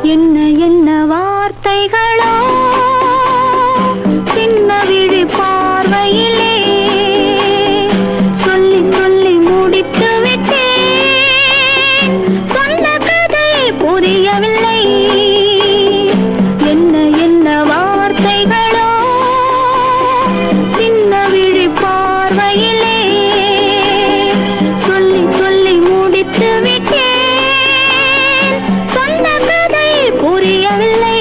என்ன என்ன வார்த்தைகளோ சின்ன விழி பார்வையிலே சொல்லி சொல்லி முடித்து விட்டேன். சொன்ன கதை புரியவில்லை. என்ன என்ன வார்த்தைகளோ சின்ன விழி பார்வையிலே சொல்லி சொல்லி முடித்து விட்டேன். சொன்ன கதை புரியவில்லை.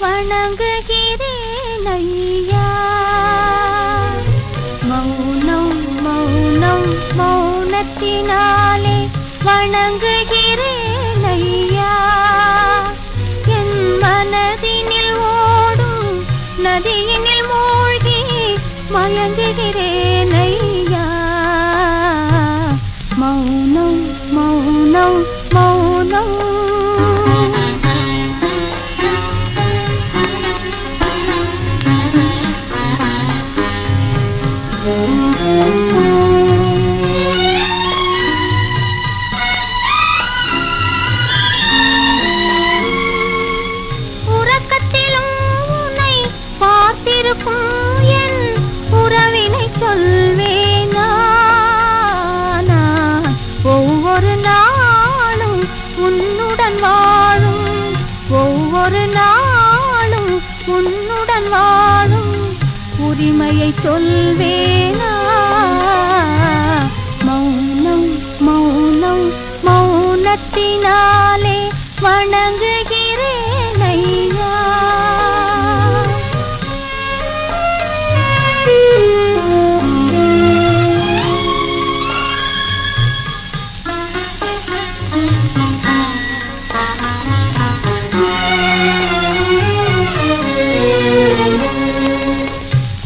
வணங்குகிறேன் ஐயா. மௌனம் மௌனம் மௌனத்தினாலே வணங்குகிறேன் ஐயா. என் மனதினில் ஓடும் நதியினில் மூழ்கி மயங்குகிறேன் ஐயா. மௌனம் மௌனம் மௌனம். உறக்கத்திலும் உன்னை பார்த்திருக்கும் என் உறவினை சொல்வேனா. ஒவ்வொரு நாளும் உன்னுடன் வாழும், ஒவ்வொரு நாளும் உன்னுடன் வாழும் உரிமையை சொல்வேனா. மௌனம் மௌனம் மௌனத்தினாலே வணங்குகிறேன் ஐயா.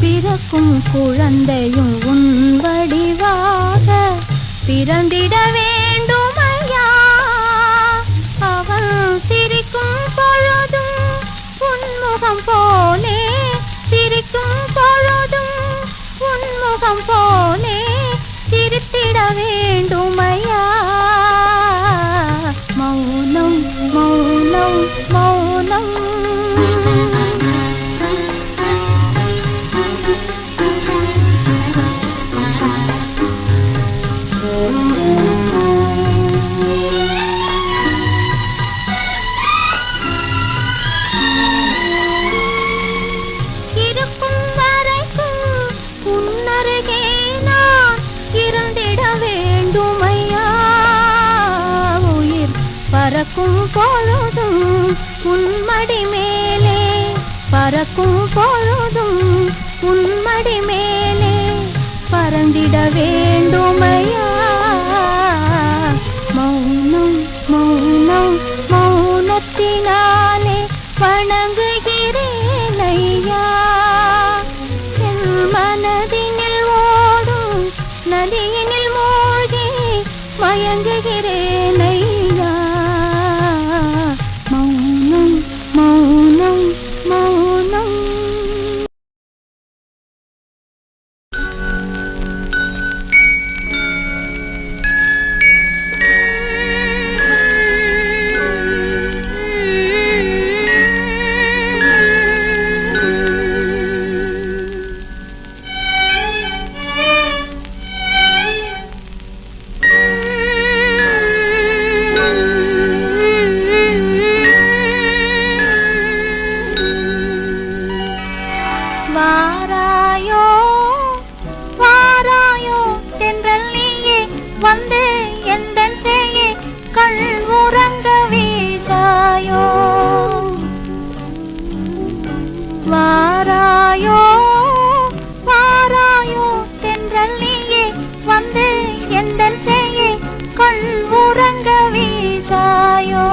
பிறக்கும் குழந்தையும் உன் வடிவாக பிறந்திட வேண்டும் ஐயா. அவன் சிரிக்கும் பொழுதும் உன்முகம் போலே, சிரிக்கும் பொழுதும் உன்முகம் போலே சிரித்திட வேண்டும் ஐயா. மௌனம் மௌனம் மௌனம். இருக்கும் வரைக்கும் உன்னருகே நான் இருந்திட வேண்டும் ஐயா. உயிர் பறக்கும் பொழுதும் உன்மடி மேலே, பறக்கும் பொழுதும் உன்மடி மேலே பறந்திட வேண்டும் ஐயா. மௌனம் மௌனம் மௌனத்தினாலே வணங்குகிறேன் ஐயா. என் மனதினில் ஓடும் நதியினில் மூழ்கி மயங்குகிறேன் ஐயா. மௌனம் மௌனம் மௌனம். வாராயோ வாராயோ தென்றல் நீயே வந்து எந்தன் செய்யே கண் உறங்க வீசாயோ. வாராயோ வாராயோ தென்றல் நீயே வந்து எந்தன் செய்யே கண் உறங்க வீசாயோ.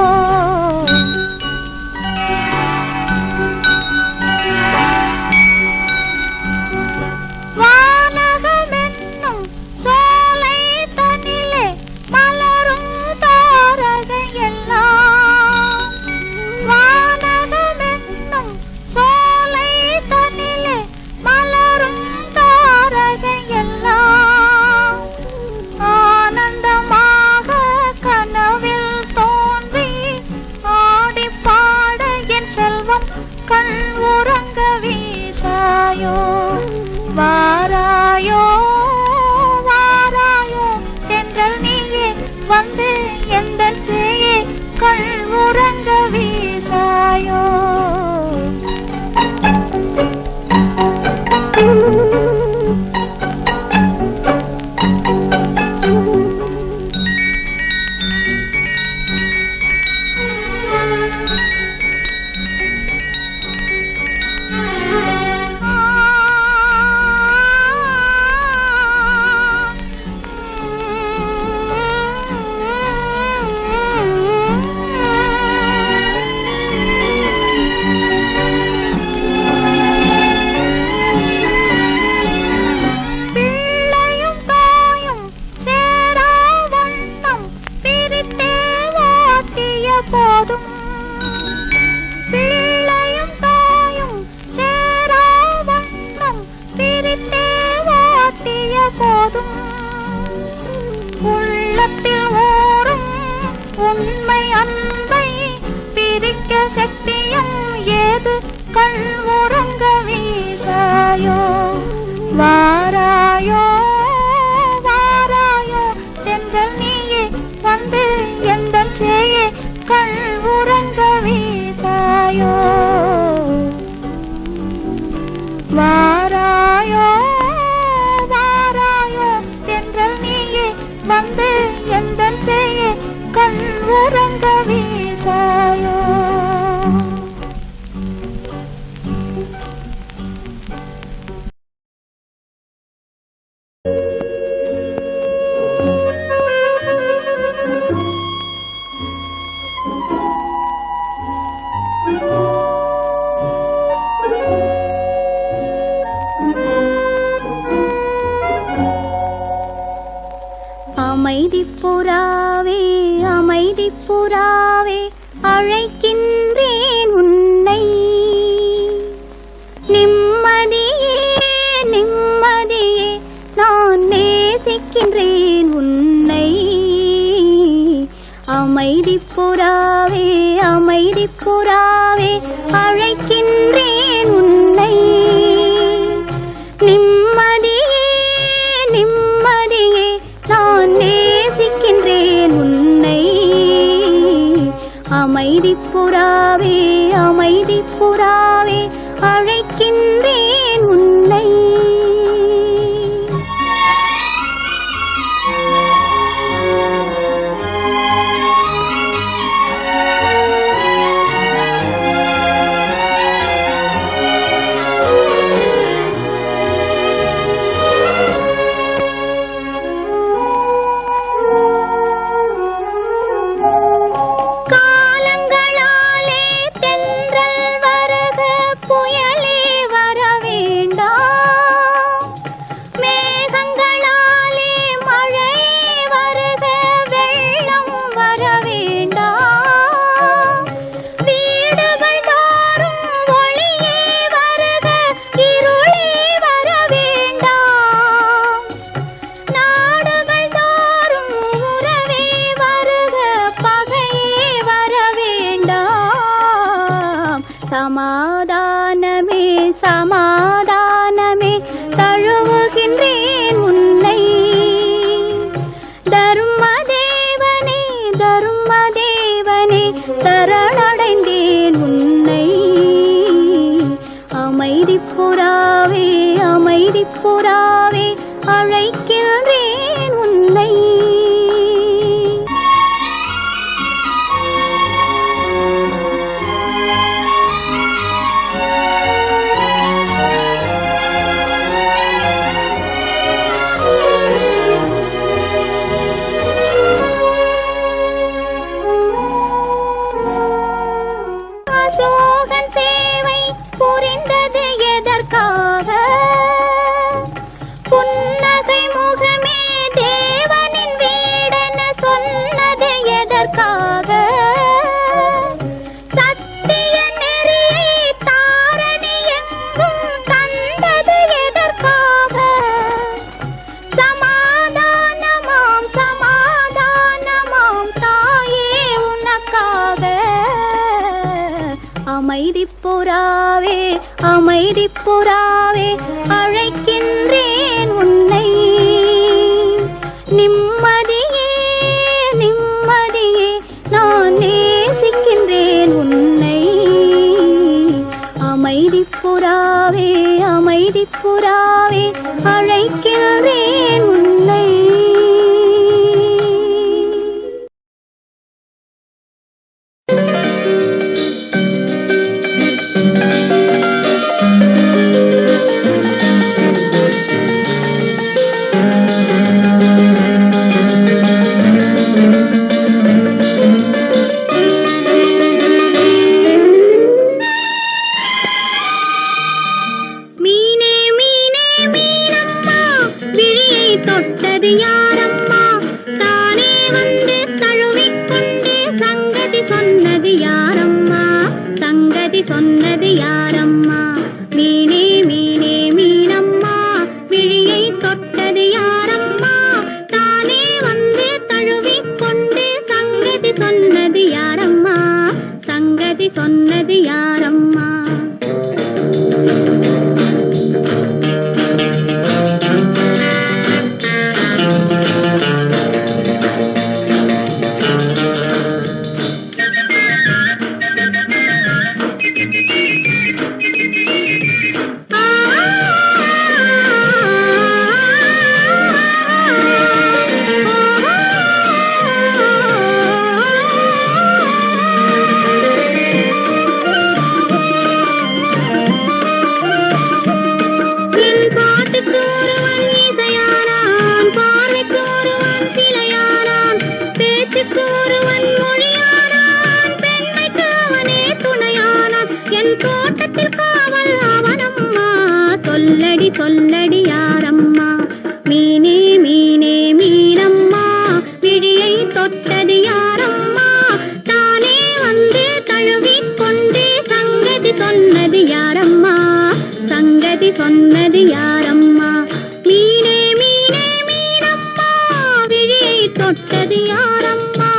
போதும் உள்ளத்தில் ஊறும் உண்மை அன்பை பிரிக்க சக்தியும் ஏது கண் உறங்க வீசாயோ வாராயோ வாராயோ தென்றல் நீயே வந்து எந்தன் சேயே கண் உறங்க வீசாயோ வாராயோ வாராயோ தென்றல் நீயே வந்து எந்தன் சேயே கண் உறங்க வீசாயோ அமைதிப்புறாவே அமைதிப்புறாவே அழைக்கின்றேன் உன்னை நிம்மதியே நிம்மதியே நான் நேசிக்கின்றேன் உன்னை அமைதிப்புறாவே அமைதிப்புறாவே அழைக்கின்றேன் உன்னை நிம்மதியே நிம்மதியே நான் நேசிக்கின்றேன் உன்னை அமைதிப்புறாவே அமைதிப்புறாவே அழைக்கின்றேன் உன்னை சமாதானமே சமாதானமே தழுவுகின்றேன் உன்னை தர்மதேவனே தர்மதேவனே சரணடைந்தேன் உன்னை அமைதிப்புறாவே அமைதிப்புறாவே அழைக்கின்றேன் உன்னை அமைதிப்புறாவே அமைதிப்புறாவே அழைக்கின்றேன் உன்னை நிம்மதியே நிம்மதியே நான் நேசிக்கின்றேன் உன்னை அமைதிப்புறாவே அமைதிப்புறாவே அழைக்கின்றேன் உன்னை தொட்டது யாரம்மா தானே வந்து தழுவிக்கொண்டு சங்கதி சொன்னது யாரம்மா சங்கதி சொன்னது யாரம்மா மீனே மீனே மீனம்மா விழியை தொட்டது யாரம்மா சங்கதி சொல்லடி யாரம்மா மீனே மீனே மீனம்மா விழியை தொட்டது யாரம்மா தானே வந்து தழுவிக்கொண்டு சங்கதி சொன்னது யாரம்மா சங்கதி சொன்னது யாரம்மா மீனே மீனே மீனம்மா விழியை தொட்டது யாரம்மா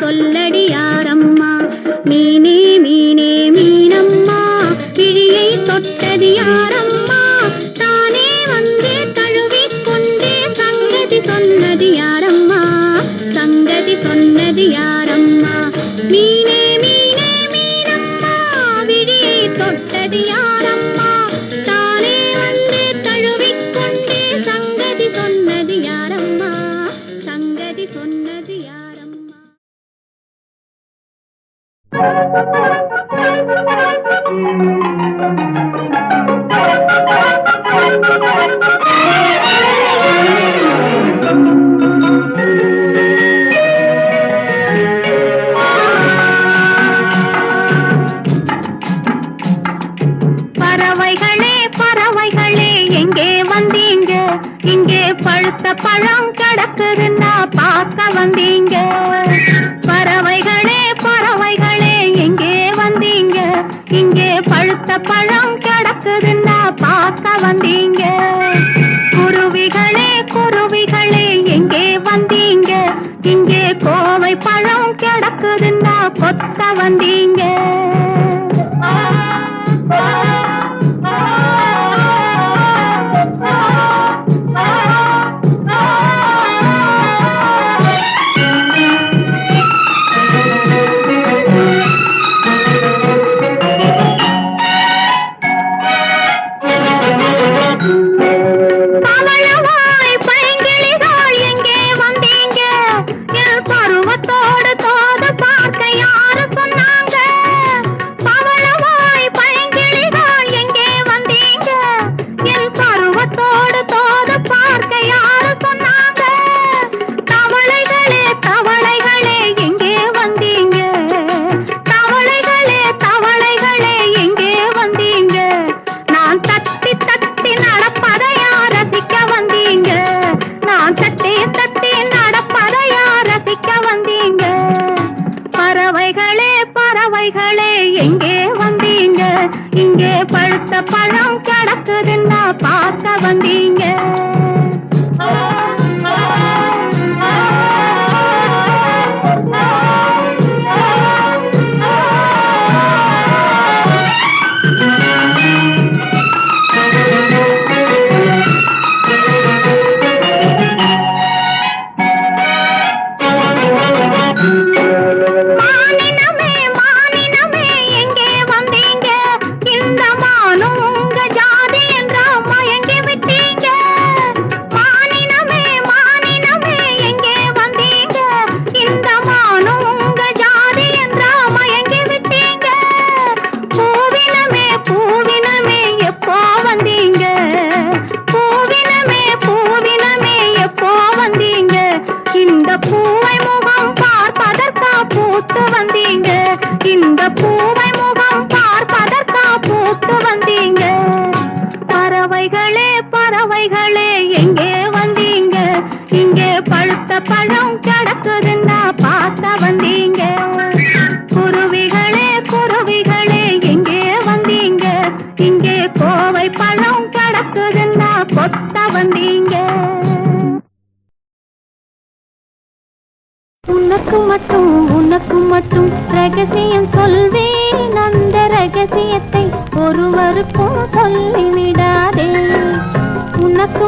சொல்லடி யாரம்மா மீனே மீனே மீனம்மா விழியை தொட்டது யாரம்மா தானே வந்து தழுவிக்கொண்டே சங்கதி சொன்னது யாரம்மா சங்கதி சொன்னது யாரம்மா மீனே மீனே மீனம்மா விழியை தொட்டது யாரம்மா தானே வந்து தழுவிக்கொண்டே சங்கதி சொன்னது யாரம்மா சங்கதி சொன்னது யாரம்மா பறவைகளே பறவைகளே எங்கே வந்தீங்க இங்கே பழுத்த பழம் கிடக்குதுன்னா பார்க்க வந்தீங்க பறவைகளே பறவைகளே எங்கே வந்தீங்க இங்கே பழுத்த பழம் கிடக்குதுன்னா பார்க்க வந்தீங்க குருவிகளே குருவிகளே எங்கே வந்தீங்க இங்கே கோவை பழம் கிடக்குதுன்னா கொத்த வந்தீங்க பறவைகளே எங்கே வந்தீங்க இங்கே பழுத்த பழம் கிடக்குதுன்னா பார்க்க வந்தீங்க இந்த பூவை முகம் பார்ப்பதற்கா பூத்து வந்தீங்க பறவைகளே பறவைகளே எங்கே வந்தீங்க இங்கே பழுத்த பழம் கிடக்குதுன்னா பார்க்க வந்தீங்க குருவிகளே குருவிகளே எங்கே வந்தீங்க இங்கே கோவை பழம் கிடக்குதுன்னா கொத்த வந்தீங்க உனக்கு மட்டும் ரகசியம் சொல்வேன் அந்த ரகசியத்தை ஒருவர் ஒருவருக்கும் சொல்லிவிடாதே. உனக்கு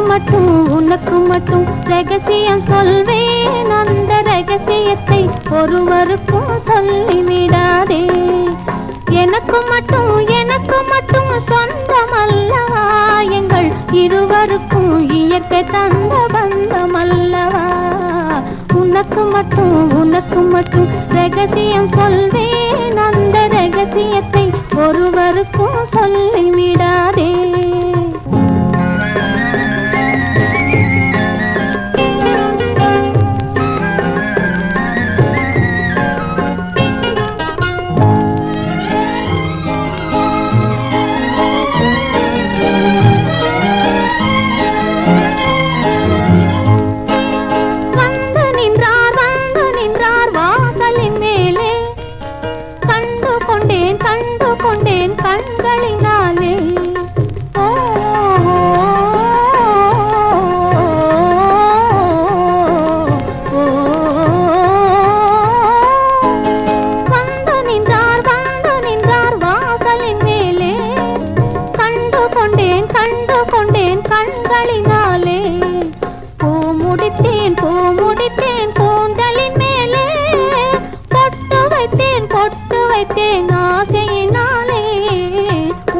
மட்டும் ரகசியம் சொல்வேன். அந்த ரகசியத்தை ஒருவருக்கும் சொல்லிவிடாதே. எனக்கு மட்டும் சொந்தமல்லவா எங்கள் இருவருக்கும் இயற்கை தந்த பந்தமல்லவா. உனக்கு மட்டும் ரகசியம் சொல்வேன். அந்த ரகசியத்தை ஒருவருக்கும் சொல்லிவிடாதே.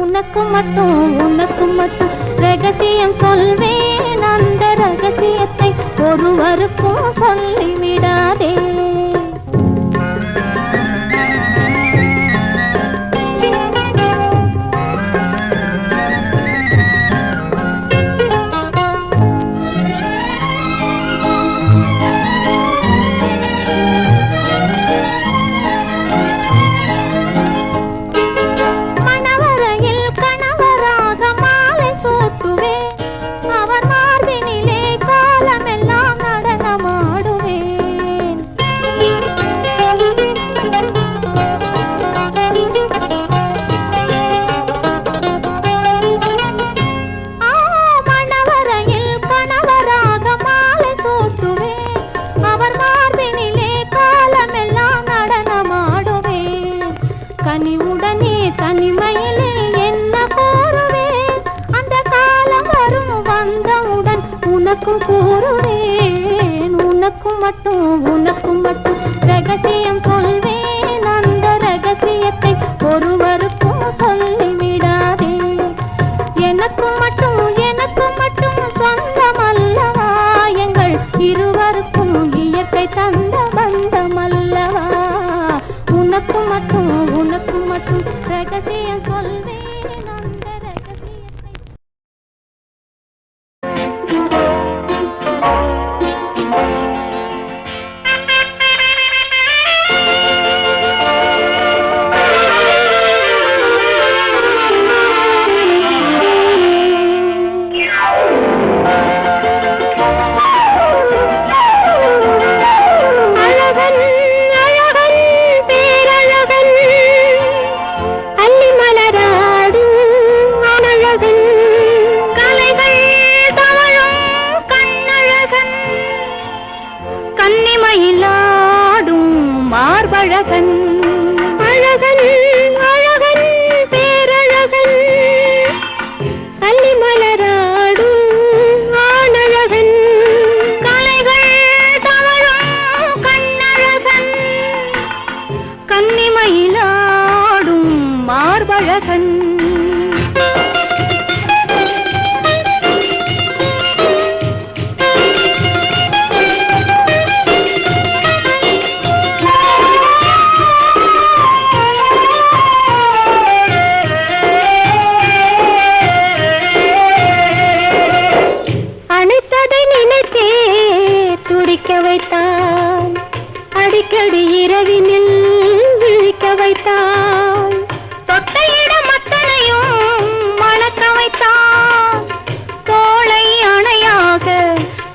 உனக்கு மட்டும் ரகசியம் சொல்வேன். அந்த ரகசியத்தை ஒருவருக்கும் சொல்லிவிடாதே. தனிமையிலே என்ன கூறுவேன். அந்த காலம் வரும் வந்தவுடன் உனக்கும் கூறுவேன். உனக்கு மட்டும் ரகசியம் சொல்வேன். அந்த ரகசியத்தை ஒருவருக்கும் சொல்லிவிடாதே. எனக்கு மட்டும் சொந்தமல்லவா எங்கள் இருவருக்கும் இயற்கை தந்த பந்தமல்லவா. உனக்கு மட்டும் ரகசியம் சொல்வேன். அந்த ரகசியத்தை அடிக்கடி இரவினில் விழிக்க வைத்தாள். தொட்ட இடம் அத்தனையும் மணக்க வைத்தான். தோளை அணையாக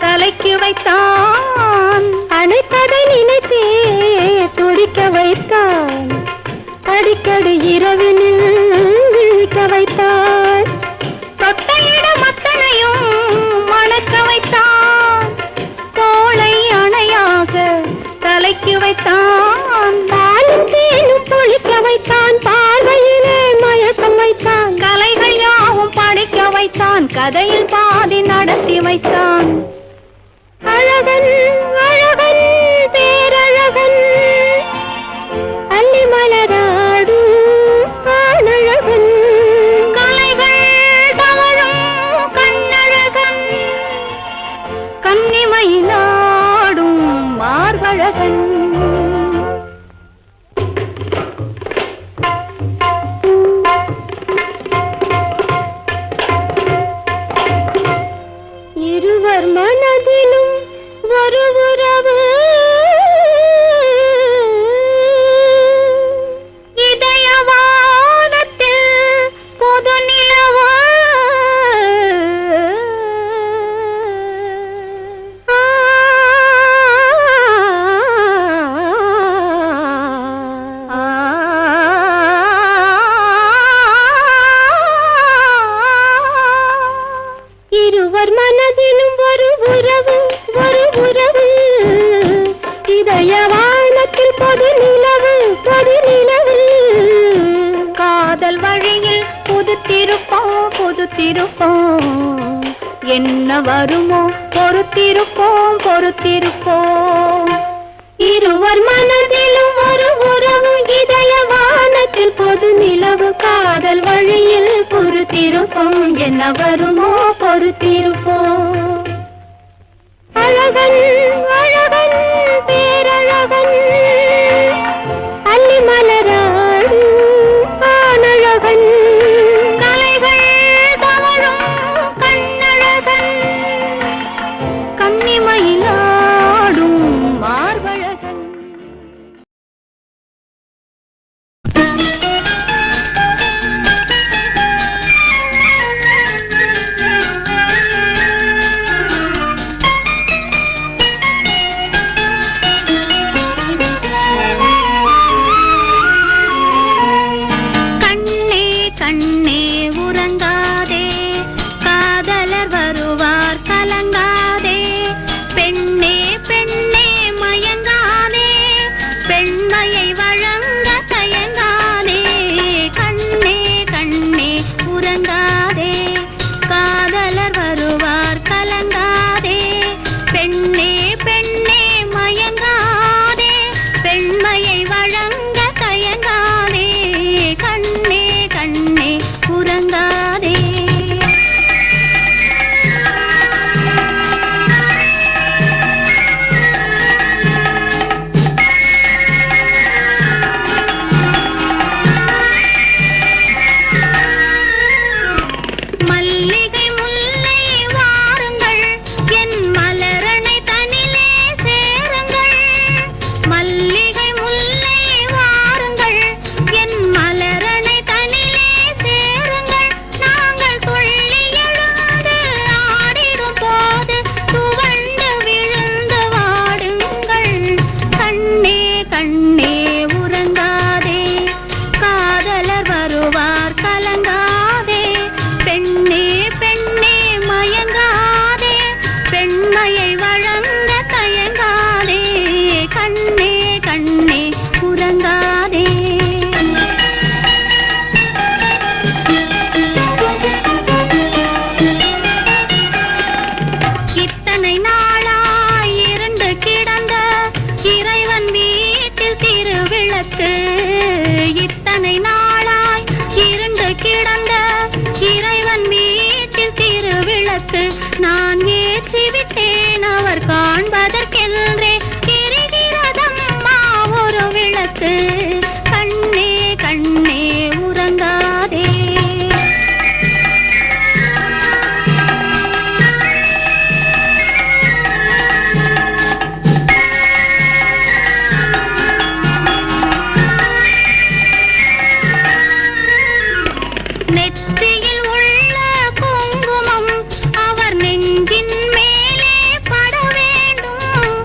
தலைக்கு வைத்தான். அணைத்ததை நினைத்தே துடிக்க வைத்தான். அடிக்கடி இரவினில் விழிக்க வைத்தாள். தொட்ட இடம் அத்தனையும் மணக்க வைத்தான். தோளை அணையாக தலைக்கு வைத்தான். பாலும் தேனும் பொழிக்க வைத்தான். பார்வையிலே மயக்கம் வைத்தான். கலைகள் கட்டி வைத்தான். அழகன் அழகன் பேரழகன் அல்லி மலராடும் ஆணழகன் கலைகள் தவழும் கண்ணழகன் கன்னிமயிலாடும் மார்பழகன். இருவர் மனதிலும் ஒரு உறவு இதயவானத்தில் பொது நிலவு இருவர் மனதிலும் ஒரு உறவு இதயவானத்தில் பொது நிலவு காதல் வழியில் புதுத்திருப்போம் என்ன வருமோ பொறுத்திருப்போம் இருவர் மனதிலும் ஒரு உறவு இதயவானத்தில் பொது நிலவு காதல் வழியில் பொறுத்திருப்போம் என்ன வருமோ பொறுத்திருப்போம். அழகன் அழகன் பேரழகன் அல்லி மலராடும் ஆணழகன் கலைகள் தவழும் கண்ணழகன் கன்னிமயிலாடும் மார்பழகன். நான் ஏற்றிவிட்டேன் அவர் காண்பதற்கென்றே எரிகிறதம்மா ஒரு விளக்கு. கண்ணே கண்ணே உறங்காதே. நெற்றியில் உள்ள குங்குமம் அவர் நெஞ்சின் மேலே பட வேண்டும்.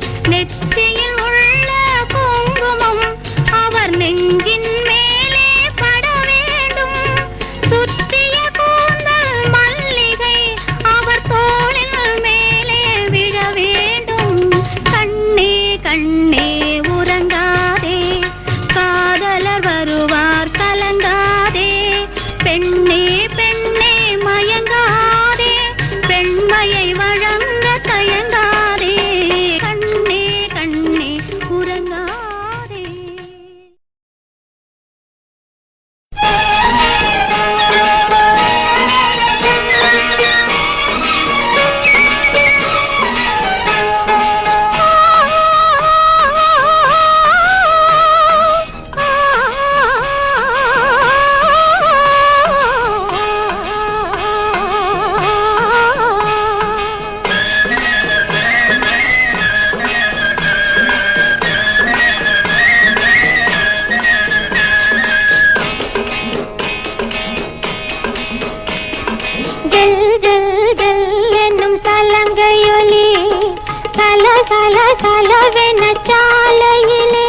சலவென சாலையிலே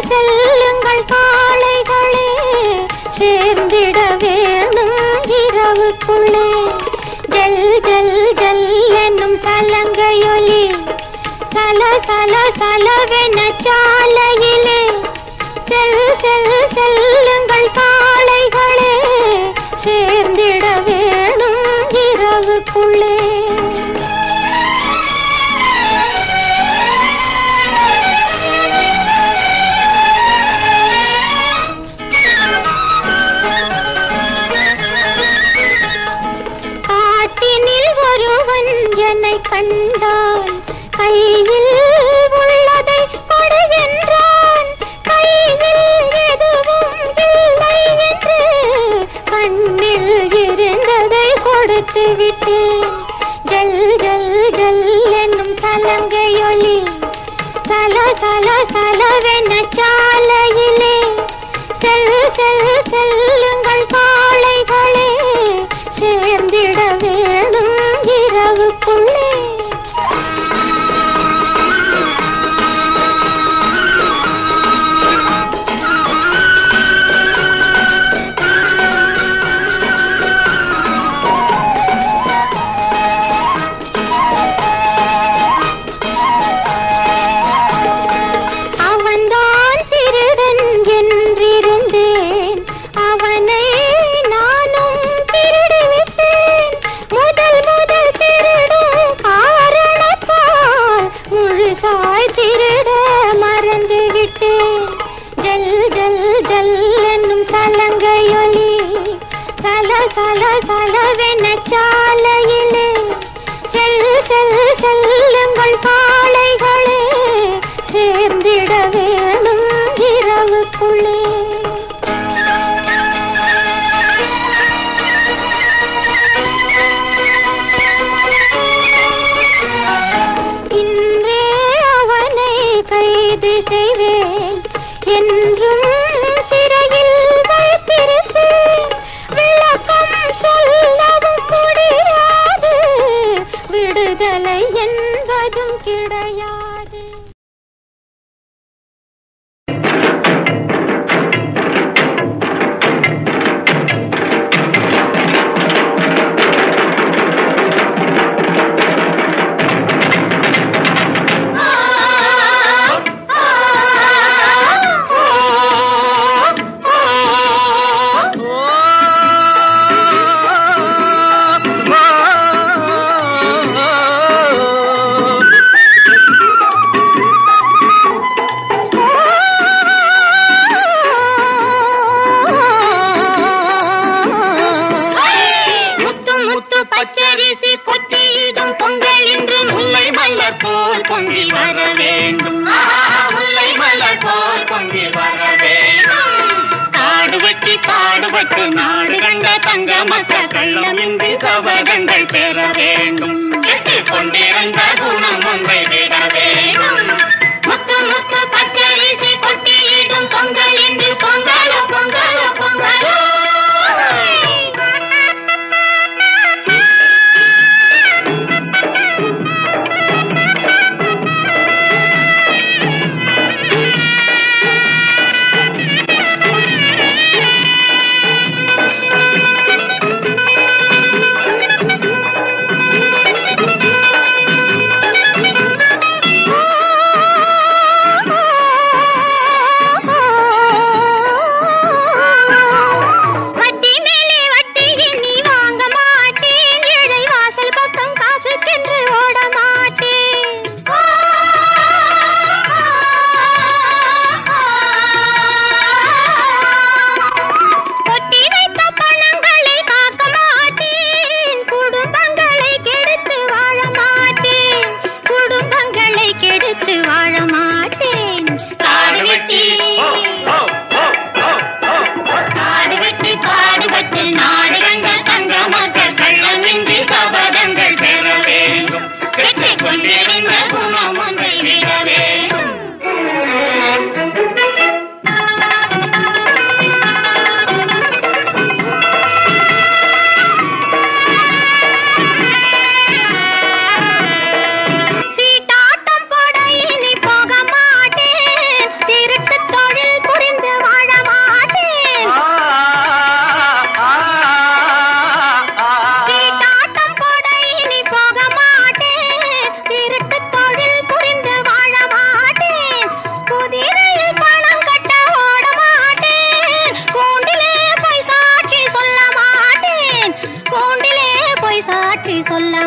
செல்லுங்கள் காளைகளே, சேர்ந்திட வேணும் இரவுக்குள்ளே. ஜல் ஜல் ஜல் என்னும் சலங்கையொலி சலவென சாலையிலே செல்லுங்கள் காளைகளே, சேர்ந்திட வேணும் இரவுக்குள்ளே. என்னை கண்டான், கையில் உள்ளதை கொடு என்றான். கையில் எதுவும் இல்லை என்று கண்ணில் இருந்ததை கொடுத்து விட்டேன். ஜல் ஜல் ஜல் என்னும் சலங்கையொலி சலவென சாலையிலே செல்லுங்கள் காளைகளே, சேர்ந்திட வேணும் இரவுக்குள்ளே. அவன்தான் திருடன் என்றிருந்தேன், அவனை நானும் திருடிவிட்டேன். முதல் திருடும் காரணத்தால் முழுசாய் திருட மறந்து விட்டேன். ஜல் ஜல் ஜல் என்னும் சலங்கையொலி சலவென சாலையிலே செல்லுங்கள் காளைகளே, சேர்ந்திட வேணும் இரவுக்குள்ளே. இன்றே அவனை கைது செய்வேன், என்றும் சிறையில் வைத்திருப்பேன். விளக்கம் சொல்லவும் முடியாது, விடுதலை என்பதும் கிடையாது. பச்சரிசி கொட்டியிடும் பொங்கல் இன்று முல்லை மலர் போல் பொங்கி வர வேண்டும். முல்லை மலர் போல் பொங்கி வர வேண்டும். பாடுபட்டு நாடு கண்ட தங்க மக்கள் கள்ளமின்றி சபகங்கள் பெற வேண்டும். எட்டிக் கொண்டிருந்த குணம் ஒன்றை விட வேண்டும். முத்து முத்து பச்சரிசி கொட்டியிடும் பொங்கல் இன்று பொங்கல பொங்கல பொங்கல.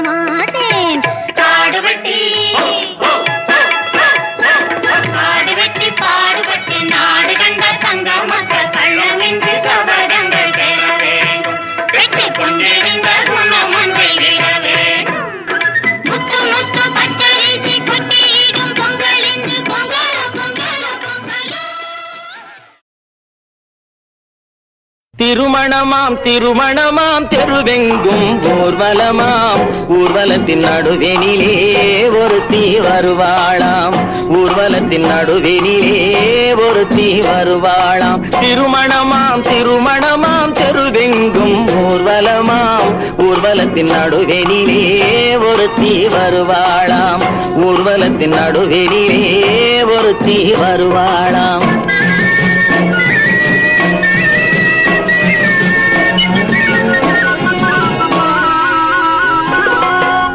மாட்டேன். காடுவெட்டி காடுவெட்டி பாடுபட்டு நாடு கண்ட தங்க மக்கள் கள்ளமின்றி சபதங்கள் பெற வேண்டும். வெற்றி கொண்டிருந்த குணம் ஒன்றை விட வேண்டும். முத்து முத்து பச்சரிசி கொட்டியிடும் பொங்கல் என்று பொங்கல் பொங்கல் பொங்கல். திருமணமாம் திருமணமாம் தெருவெங்கும் ஊர்வலமாம் ஊர்வலத்தின் நடுவெனிலே ஒருத்தி வருவாளாம் ஊர்வலத்தின் நடுவெனிலே ஒருத்தி வருவாளாம் திருமணமாம் திருமணமாம் தெருவெங்கும் ஊர்வலமாம் ஊர்வலத்தின் நடுவெனிலே ஒருத்தி வருவாளாம் ஊர்வலத்தின் நடுவெனிலே ஒருத்தி வருவாளாம்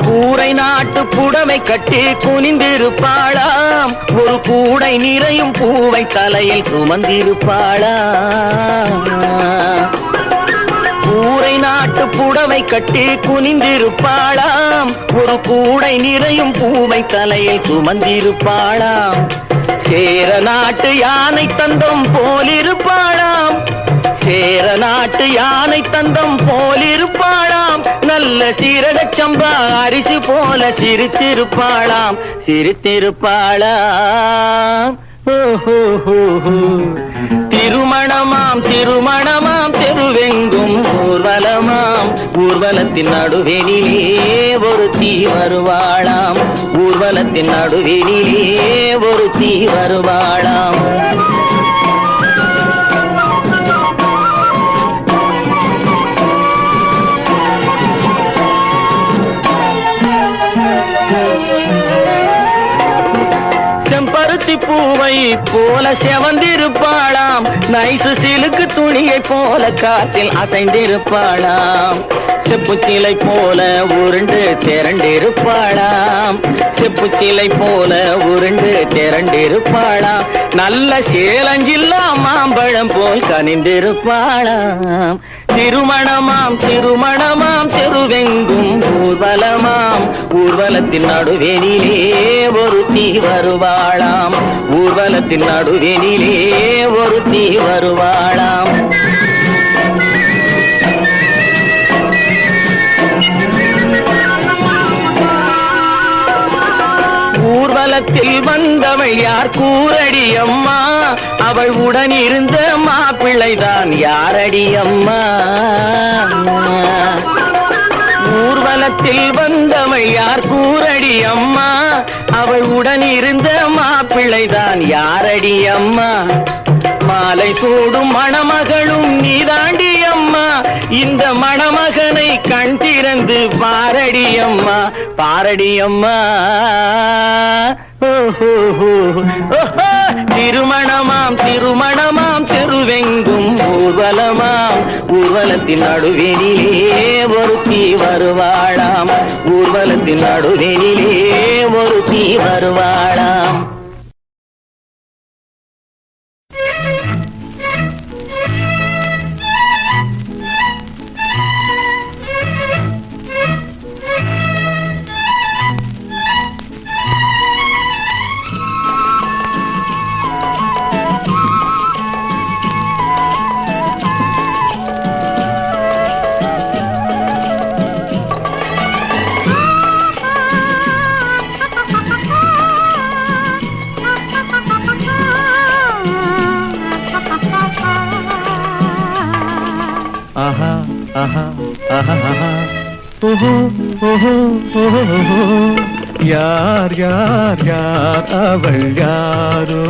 கூரை நாட்டு புடவை கட்டி குனிந்திருப்பாளாம் ஒரு கூடை நிறையும் பூவை தலையில் சுமந்திருப்பாளாம் கூரை நாட்டு புடவை கட்டி குனிந்திருப்பாளாம் ஒரு கூடை நிறையும் பூவை தலையில் சுமந்திருப்பாளாம் சேர நாட்டு யானை தந்தம் போலிருப்பாளாம் சேர நாட்டு யானை தந்தம் போலிருப்பாளாம் நல்ல சீரகச் சம்பா அரிசி போல சிரித்திருப்பாளாம் சிரித்திருப்பாளாம் திருமணமாம் திருமணமாம் தெருவெங்கும் ஊர்வலமாம் ஊர்வலத்தின் நடுவெனிலே ஒருத்தி வருவாளாம் ஊர்வலத்தின் நடுவெனிலே ஒருத்தி வருவாளாம் செம்பருத்தி பூவை போல செவந்திருப்பாளாம் நைசு சிலுக்கு துணியை போல காற்றில் அசைந்திருப்பாளாம் செப்புச்சிலை போல உருண்டு திரண்டிருப்பாளாம் செப்புச்சிலை போல உருண்டு திரண்டிருப்பாளாம் நல்ல சேலஞ்சில்லா மாம்பழம் போல் கனிந்திருப்பாளாம் திருமணமாம் திருமணமாம் தெருவெங்கும் ஊர்வலமாம் ஊர்வலத்தின் நடுவெனிலே ஒருத்தி வருவாளாம் ஊர்வலத்தின் நடுவெனிலே ஒருத்தி வருவாளாம் ஊர்வலத்தில் வந்தவள் யார் கூரடி அம்மா அவள் உடன் இருந்த மாப்பிள்ளைதான் யாரடி அம்மா ஊர்வலத்தில் வந்தவள் யார் கூரடி அம்மா அவள் உடன் இருந்த மாப்பிள்ளைதான் யாரடி அம்மா மாலை சூடும் மணமகளும் நீதாண்டி அம்மா இந்த மணமகனை கண் திறந்து பாரடி அம்மா பாரடி அம்மா திருமணமாம் திருமணமாம் தெருவெங்கும் ஊர்வலமாம் ஊர்வலத்தின் நடுவெனிலே ஒருத்தி வருவாளாம் ஊர்வலத்தின் நடுவெனிலே ஒருத்தி வருவாளாம் ஆஹா ஆஹா ஆஹா ஓஹோ ஓஹோ ஓஹோ யார் யார் யார் அவள் யாரோ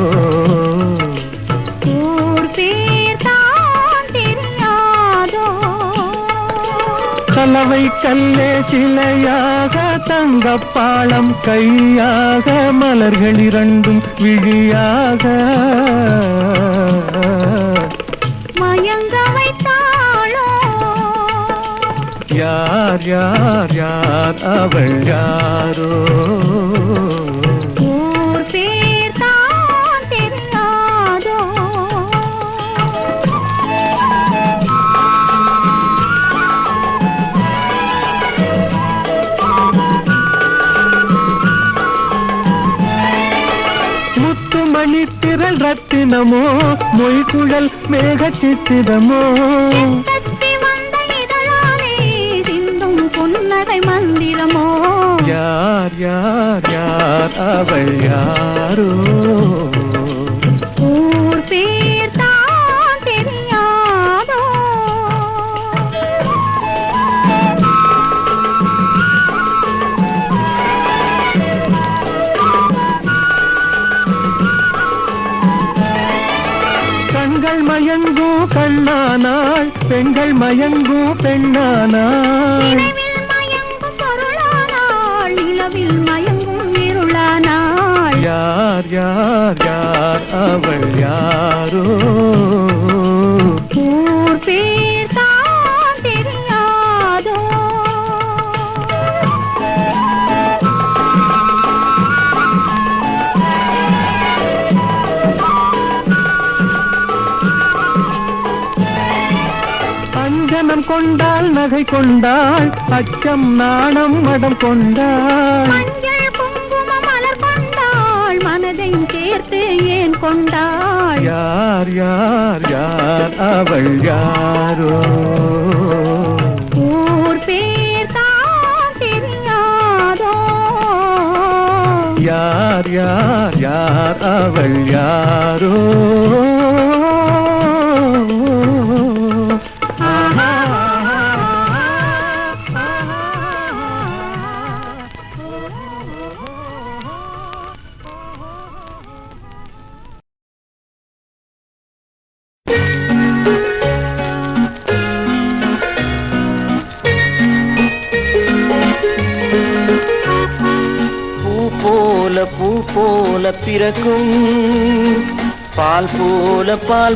ஊர் பேர் தான் தெரியாதோ கலவை கல்லே சிலையாக தங்கப்பாளம் கையாக மலர்கள் இரண்டும் விழியாக மயங்க வைத்தாளோ யார் யார் யார் அவள் யாரோ ஊர் பேர் தான் தெரியாதோ முனித்திரள் ரத்தினமோ மொய்குழல் மேக சித்திரமோ தத்தி வந்த இதழாலே சிந்தும் புன்னகை மந்திரமோ யார் யார் யார் அவள் யாரோ ஊர் பேர் தான் தெரியாதோ கண்கள் மயங்கும் கண்ணானாள் பெண்கள் மயங்கும் பெண்ணானாள் நினைவில் மயங்கும் பொருளானாள் நிலவில் மயங்கும் இருளானாள் யார் யார் யார் அவள் யாரோ ஊர் பேர் தான் தெரியாதோ அஞ்சனம் கொண்டாள் நகை கொண்டாள் அச்சம் நாணம் மடம் கொண்டாள் மஞ்சள் குங்கும மலர் கொண்டாள் மனதை சேர்த்து ஏன் கொண்டாள் யார் யார் யார் அவள் யாரோ ஊர் பேர் தான் தெரியாதோ யார் யார் யார் அவள் யாரோ பூ போல பிறக்கும் பால்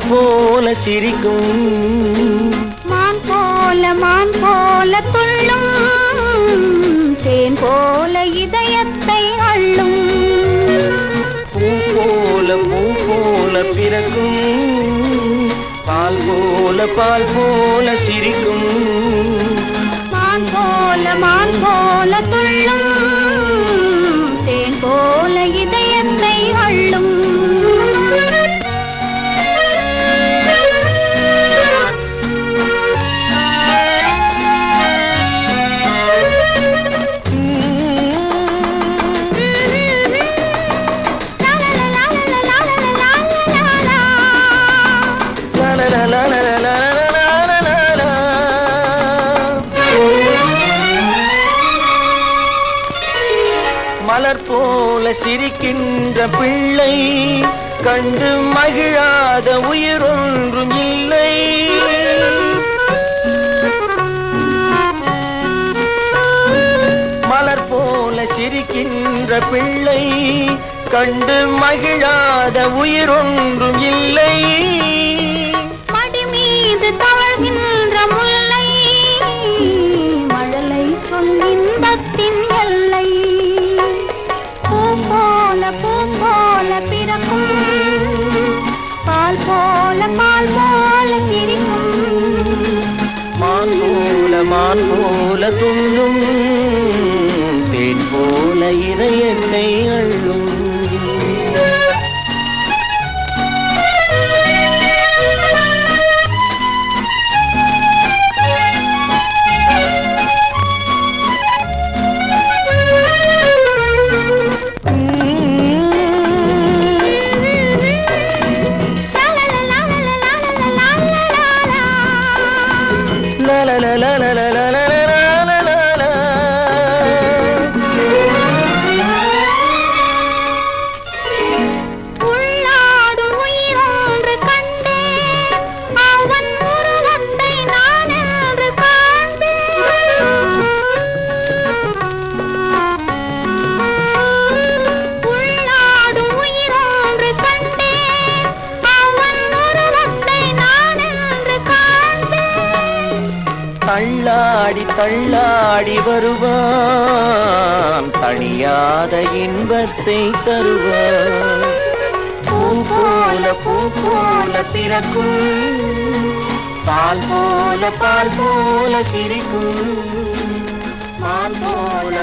போல சிரிக்கும் மான் போல துள்ளும் தேன் போல இதயத்தை அள்ளும் பூ போல பிறக்கும் பால் போல சிரிக்கும் மான் போல துள்ளும் தேன் போல இதயத்தை அள்ளும் மலர் போல சிரிக்கின்ற பிள்ளை கண்டு மகிழாத உயிரொன்றும் இல்லை மலர் போல சிரிக்கின்ற பிள்ளை கண்டு மகிழாத உயிரொன்றும் இல்லை மடி மீது தவழ்கின்ற முல்லை மழலை சொல்லின்பத்தின் எல்லை பூ போல பிறக்கும் பால் போல சிரிக்கும் மான் போல துள்ளும் தேன் போல இதயத்தை அள்ளும் தள்ளாடி வருவான் தணியாத இன்பத்தை தருவான் பூ போல பிறக்கும் பால் போல சிரிக்கும் மான் போல